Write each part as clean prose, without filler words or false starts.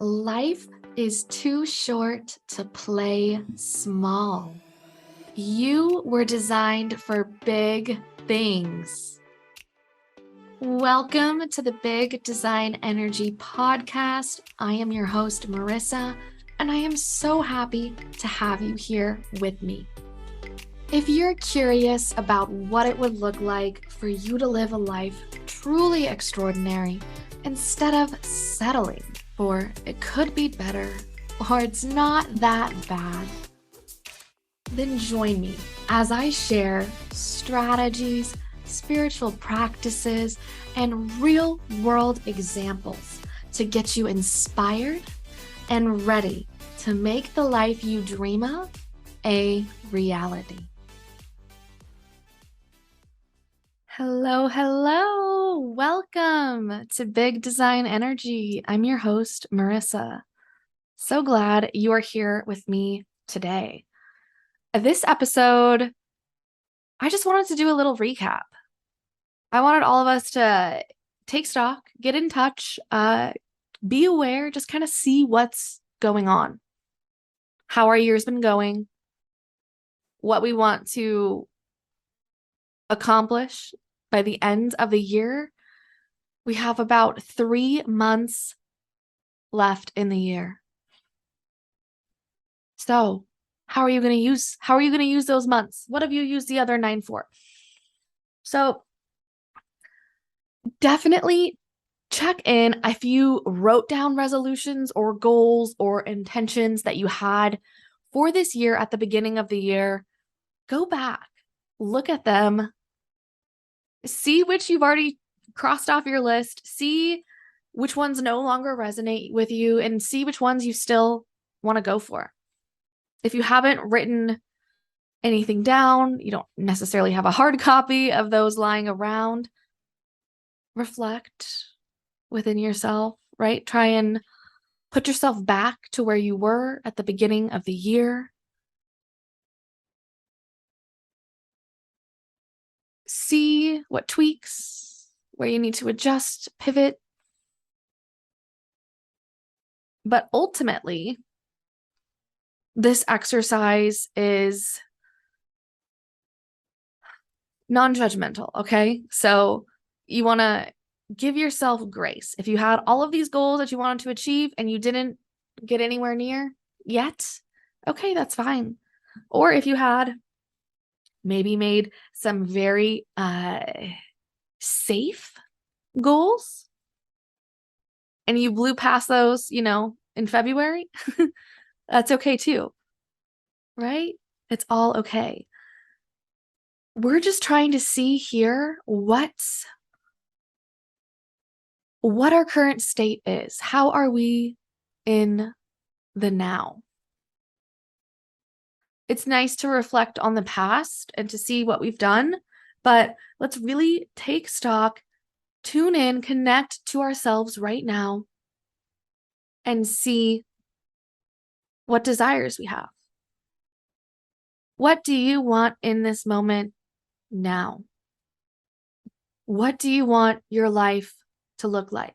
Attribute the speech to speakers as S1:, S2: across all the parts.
S1: Life is too short to play small. You were designed for big things. Welcome to the Big Design Energy podcast. I am your host, Marissa, and I am so happy to have you here with me. If you're curious about what it would look like for you to live a life truly extraordinary instead of settling for it could be better or it's not that bad, then join me as I share strategies, spiritual practices, and real-world examples to get you inspired and ready to make the life you dream of a reality. Hello. Welcome to Big Design Energy. I'm your host, Marissa. So glad you are here with me today. This episode, I just wanted to do a little recap. I wanted all of us to take stock, get in touch, be aware, just kind of see what's going on. How our year's been going, what we want to accomplish by the end of the year. We have about 3 months left in the year. So, how are you going to use those months? What have you used the other 9 for? So, definitely check in if you wrote down resolutions or goals or intentions that you had for this year at the beginning of the year. Go back, look at them, see which you've already crossed off your list, see which ones no longer resonate with you, and see which ones you still want to go for. If you haven't written anything down, you don't necessarily have a hard copy of those lying around, reflect within yourself, right? Try and put yourself back to where you were at the beginning of the year. See what tweaks, where you need to adjust, pivot. But ultimately, this exercise is non-judgmental, okay? So you want to give yourself grace. If you had all of these goals that you wanted to achieve and you didn't get anywhere near yet, okay, that's fine. Or if you had maybe made some very safe goals and you blew past those, in February, that's okay too, right? It's all okay. We're just trying to see here what our current state is. How are we in the now? It's nice to reflect on the past and to see what we've done, but let's really take stock, tune in, connect to ourselves right now, and see what desires we have. What do you want in this moment now? What do you want your life to look like?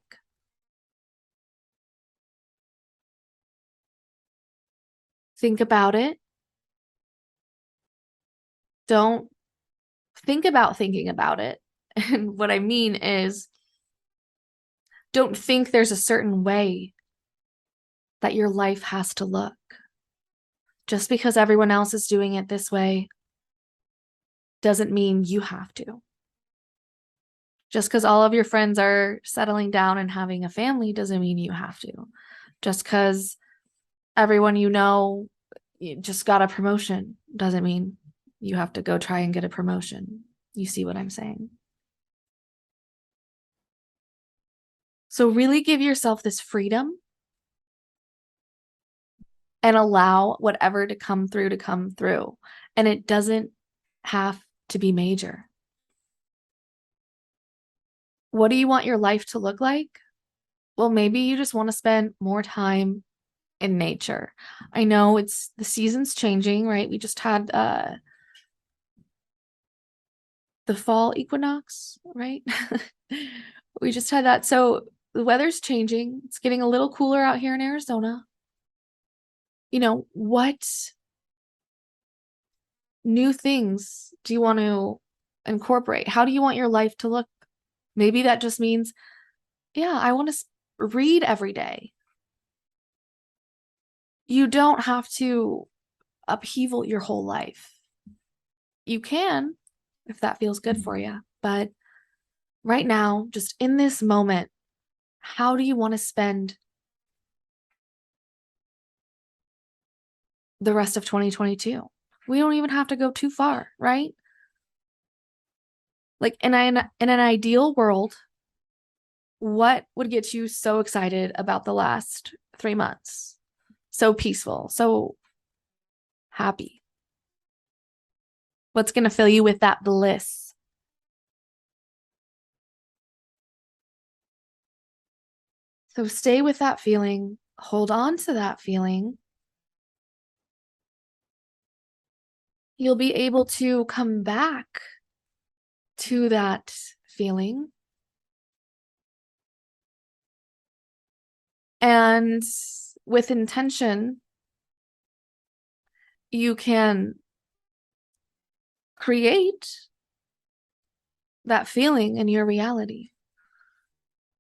S1: Think about it. Don't think about thinking about it. And what I mean is, don't think there's a certain way that your life has to look. Just because everyone else is doing it this way doesn't mean you have to. Just because all of your friends are settling down and having a family doesn't mean you have to. Just because everyone you know just got a promotion doesn't mean you have to go try and get a promotion. You see what I'm saying? So really give yourself this freedom and allow whatever to come through. And it doesn't have to be major. What do you want your life to look like? Well, maybe you just want to spend more time in nature. I know the season's changing, right? We just had the fall equinox, right? We just had that. So the weather's changing. It's getting a little cooler out here in Arizona. What new things do you want to incorporate? How do you want your life to look? Maybe that just means, I want to read every day. You don't have to upheaval your whole life. You can, if that feels good for you. But right now, just in this moment, how do you want to spend the rest of 2022? We don't even have to go too far, right? Like in an ideal world, what would get you so excited about the last 3 months? So peaceful, so happy. What's going to fill you with that bliss? So stay with that feeling, hold on to that feeling. You'll be able to come back to that feeling. And with intention, you can create that feeling in your reality.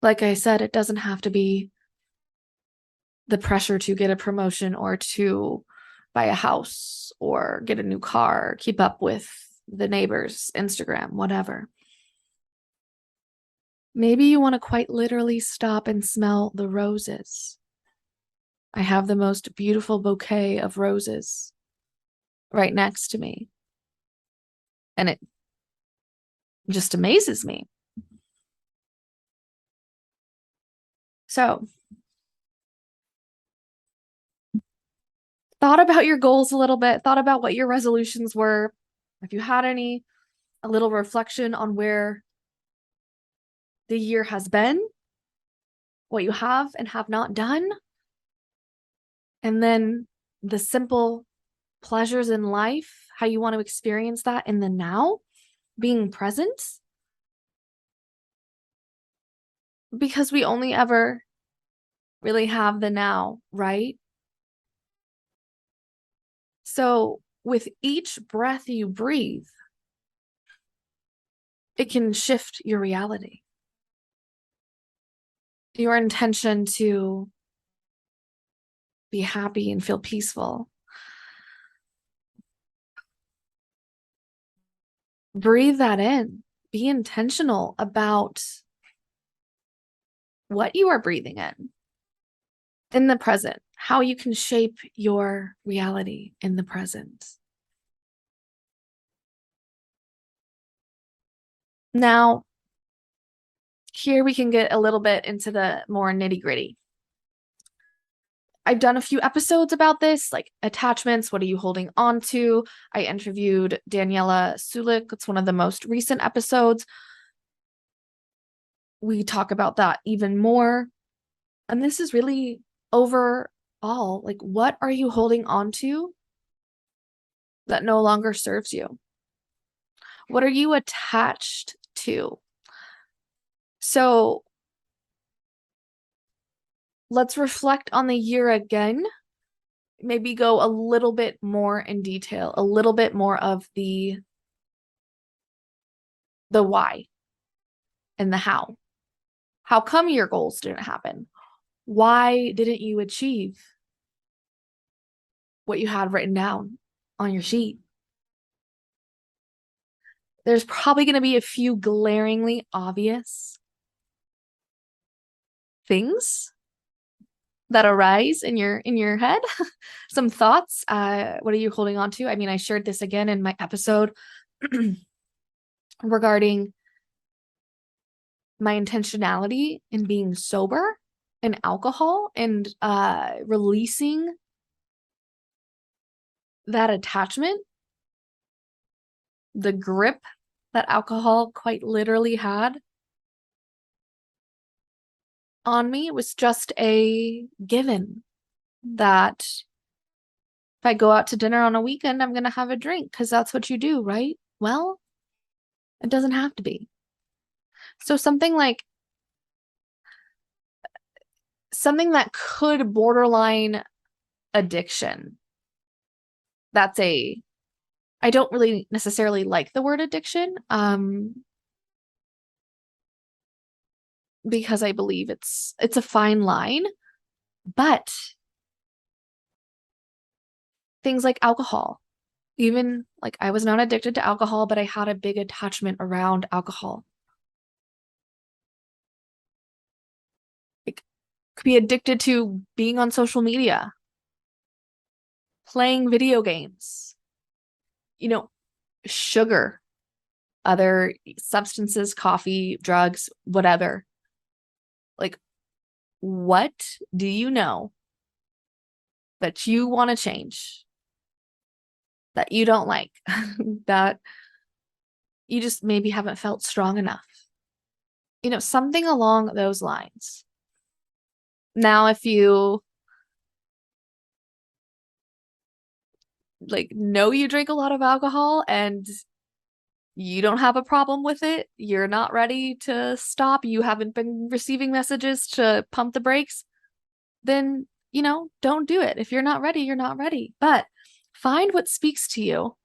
S1: Like I said, it doesn't have to be the pressure to get a promotion or to buy a house or get a new car, keep up with the neighbors, Instagram, whatever. Maybe you want to quite literally stop and smell the roses. I have the most beautiful bouquet of roses right next to me. And it just amazes me. So, thought about your goals a little bit, thought about what your resolutions were. If you had any, a little reflection on where the year has been, what you have and have not done, and then the simple pleasures in life, how you want to experience that in the now, being present. Because we only ever really have the now, right? So with each breath you breathe, it can shift your reality. Your intention to be happy and feel peaceful. Breathe that in. Be intentional about what you are breathing in the present, how you can shape your reality in the present. Now, here we can get a little bit into the more nitty-gritty. I've done a few episodes about this, like attachments. What are you holding on to? I interviewed Daniela Sulik. It's one of the most recent episodes. We talk about that even more. And this is really overall, like, what are you holding on to that no longer serves you? What are you attached to? So let's reflect on the year again. Maybe go a little bit more in detail, a little bit more of the why and the how. How come your goals didn't happen? Why didn't you achieve what you had written down on your sheet? There's probably going to be a few glaringly obvious things that arise in your head. Some thoughts. What are you holding on to? I mean, I shared this again in my episode regarding my intentionality in being sober and alcohol and releasing that attachment, the grip that alcohol quite literally had on me. It was just a given that if I go out to dinner on a weekend, I'm going to have a drink because that's what you do, right? Well, it doesn't have to be. So something like something that could borderline addiction. I don't really necessarily like the word addiction, because I believe it's a fine line, but things like alcohol, even like I was not addicted to alcohol, but I had a big attachment around alcohol. Like, could be addicted to being on social media, playing video games, sugar, other substances, coffee, drugs, whatever. Like, what do you know that you want to change, that you don't like, that you just maybe haven't felt strong enough? Something along those lines. Now, if you know you drink a lot of alcohol and you don't have a problem with it, you're not ready to stop, you haven't been receiving messages to pump the brakes, then, don't do it. If you're not ready, you're not ready. But find what speaks to you.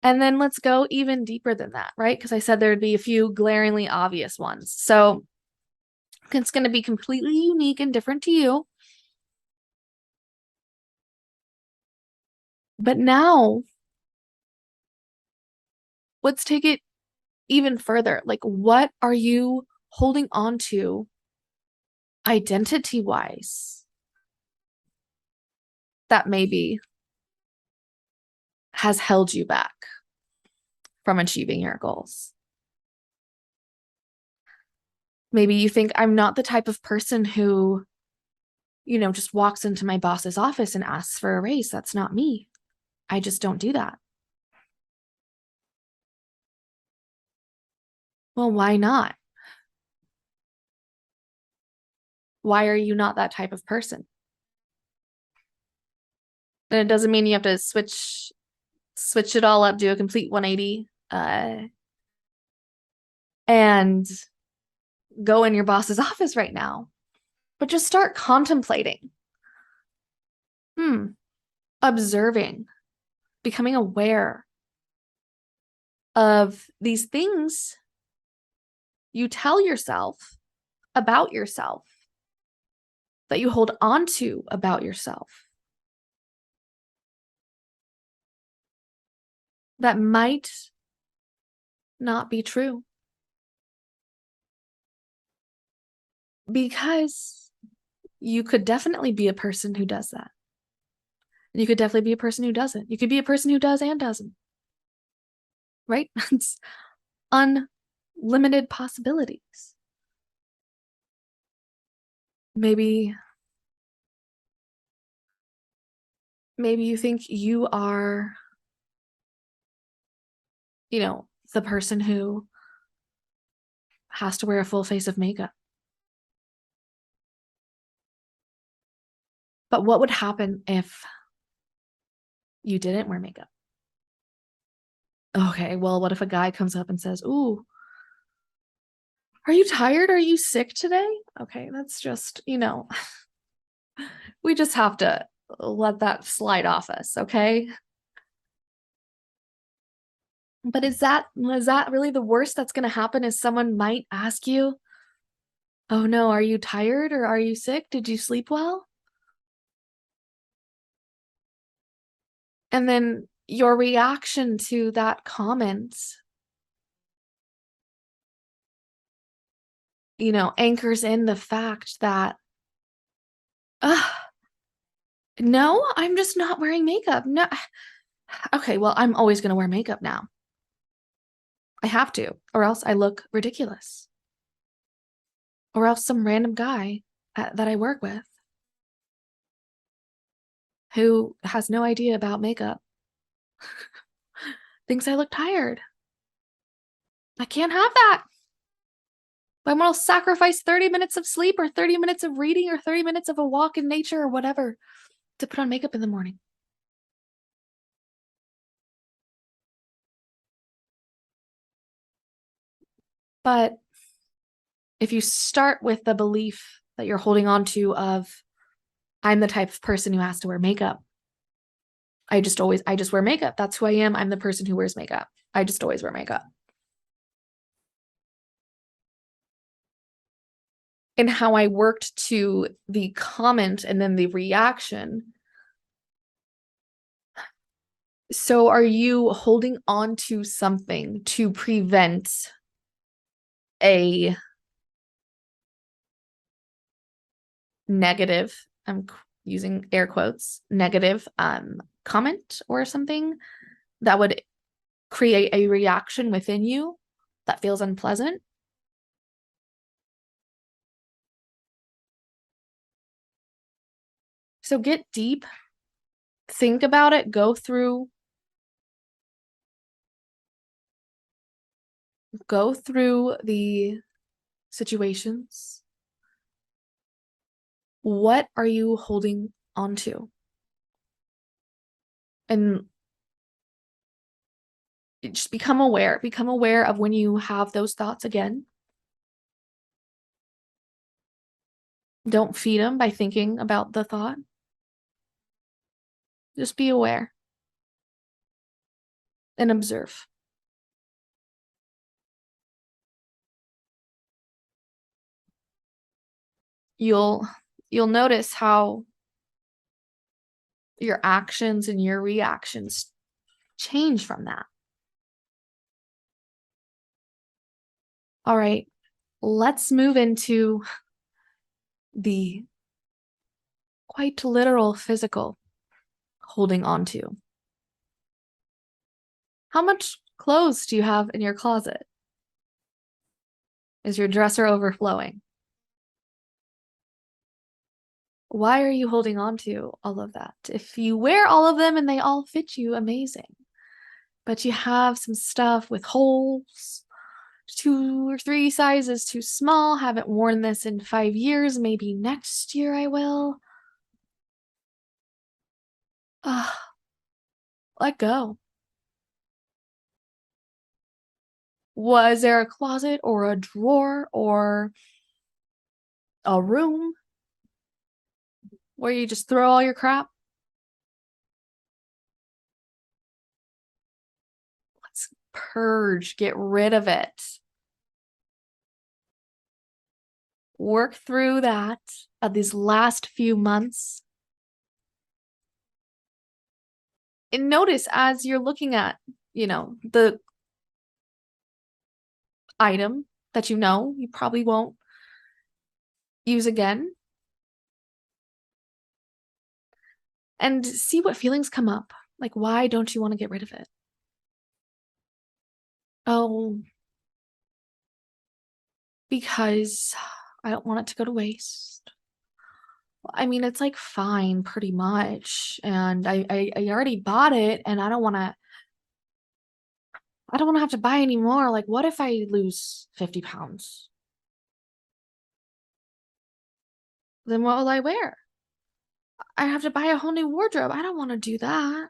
S1: And then let's go even deeper than that, right? Because I said there'd be a few glaringly obvious ones. So it's going to be completely unique and different to you. But now, let's take it even further. Like, what are you holding on to identity-wise that maybe has held you back from achieving your goals? Maybe you think, I'm not the type of person who, just walks into my boss's office and asks for a raise. That's not me. I just don't do that. Well, why not? Why are you not that type of person? And it doesn't mean you have to switch it all up, do a complete 180, and go in your boss's office right now. But just start contemplating, observing, becoming aware of these things you tell yourself about yourself, that you hold on to about yourself, that might not be true. Because you could definitely be a person who does that. And you could definitely be a person who doesn't. You could be a person who does and doesn't. Right? It's unlimited possibilities. Maybe you think you are, the person who has to wear a full face of makeup. But what would happen if you didn't wear makeup? Okay, well, what if a guy comes up and says, "Ooh, are you tired? Are you sick today?" Okay, that's just, we just have to let that slide off us, okay? But is that really the worst that's going to happen? Is someone might ask you, "Oh no, are you tired or are you sick? Did you sleep well?" And then your reaction to that comment, anchors in the fact that, no, I'm just not wearing makeup. No. Okay, well, I'm always going to wear makeup now. I have to, or else I look ridiculous. Or else some random guy that I work with who has no idea about makeup thinks I look tired. I can't have that. I'm going to sacrifice 30 minutes of sleep or 30 minutes of reading or 30 minutes of a walk in nature or whatever to put on makeup in the morning. But if you start with the belief that you're holding on to of, I'm the type of person who has to wear makeup. I just wear makeup. That's who I am. I'm the person who wears makeup. I just always wear makeup. And how I worked to the comment and then the reaction. So are you holding on to something to prevent a negative, I'm using air quotes, negative comment or something that would create a reaction within you that feels unpleasant? So get deep, think about it, go through the situations. What are you holding on to? And just become aware of when you have those thoughts again. Don't feed them by thinking about the thought. Just be aware and observe. You'll notice how your actions and your reactions change from that. All right, let's move into the quite literal physical holding on to. How much clothes do you have in your closet? Is your dresser overflowing? Why are you holding on to all of that? If you wear all of them and they all fit you, amazing. But you have some stuff with holes, 2 or 3 sizes too small, haven't worn this in 5 years, maybe next year I will. Let go. Was there a closet or a drawer or a room where you just throw all your crap? Let's purge, get rid of it. Work through that of these last few months. And notice as you're looking at, the item that you probably won't use again, and see what feelings come up. Like, why don't you want to get rid of it? Oh, because I don't want it to go to waste. I mean, it's like fine, pretty much. And I already bought it and I don't want to have to buy any more. Like, what if I lose 50 pounds? Then what will I wear? I have to buy a whole new wardrobe. I don't want to do that.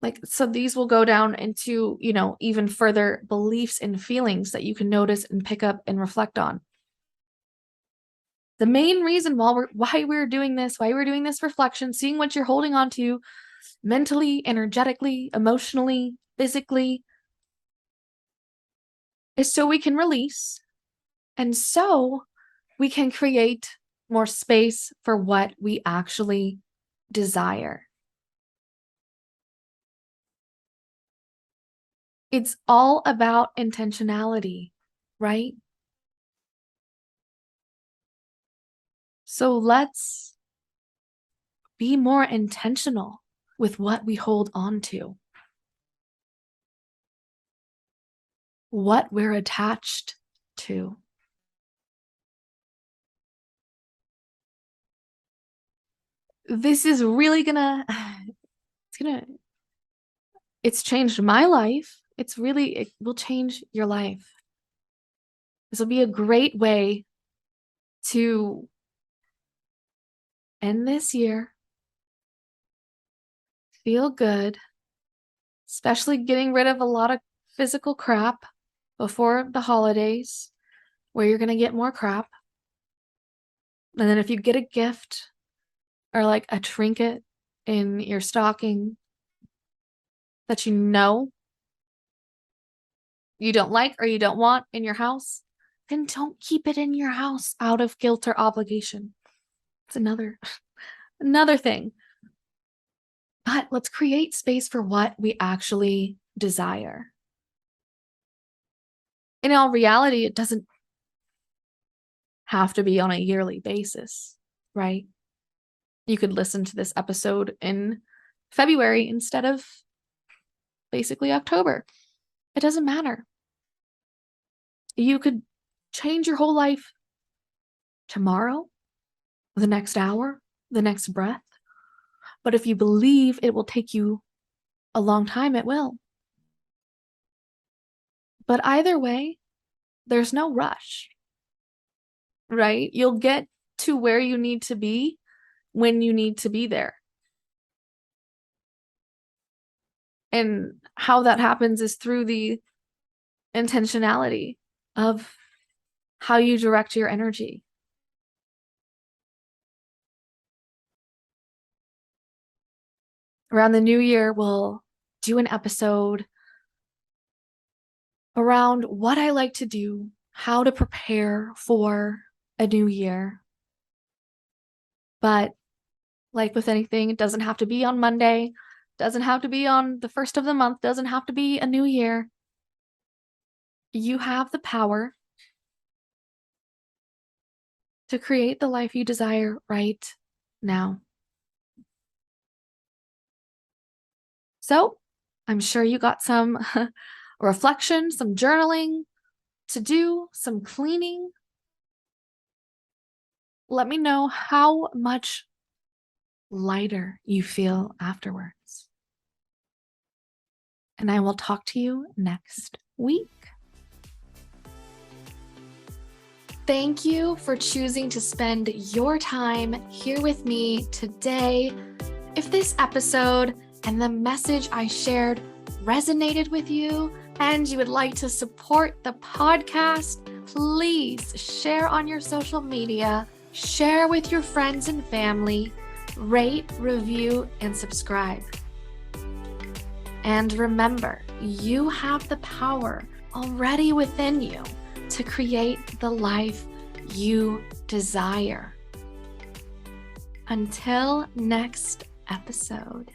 S1: Like, so these will go down into, even further beliefs and feelings that you can notice and pick up and reflect on. The main reason why we're doing this reflection, seeing what you're holding on to mentally, energetically, emotionally, physically, is so we can release, and so we can create more space for what we actually desire. It's all about intentionality, right? So let's be more intentional with what we hold on to, what we're attached to. This is really it's changed my life. It will change your life. This will be a great way to end this year, feel good, especially getting rid of a lot of physical crap, before the holidays where you're going to get more crap. And then if you get a gift or like a trinket in your stocking that you know you don't like or you don't want in your house, then don't keep it in your house out of guilt or obligation. It's another thing. But let's create space for what we actually desire. In all reality, it doesn't have to be on a yearly basis, right? You could listen to this episode in February instead of basically October. It doesn't matter. You could change your whole life tomorrow, the next hour, the next breath. But if you believe it will take you a long time, it will. But either way, there's no rush, right? You'll get to where you need to be when you need to be there. And how that happens is through the intentionality of how you direct your energy. Around the new year, we'll do an episode around what I like to do, how to prepare for a new year. But like with anything, it doesn't have to be on Monday, doesn't have to be on the first of the month, doesn't have to be a new year. You have the power to create the life you desire right now. So I'm sure you got some reflection, some journaling to do, some cleaning. Let me know how much lighter you feel afterwards. And I will talk to you next week. Thank you for choosing to spend your time here with me today. If this episode and the message I shared resonated with you and you would like to support the podcast, please share on your social media, share with your friends and family, rate, review, and subscribe. And remember, you have the power already within you to create the life you desire. Until next episode.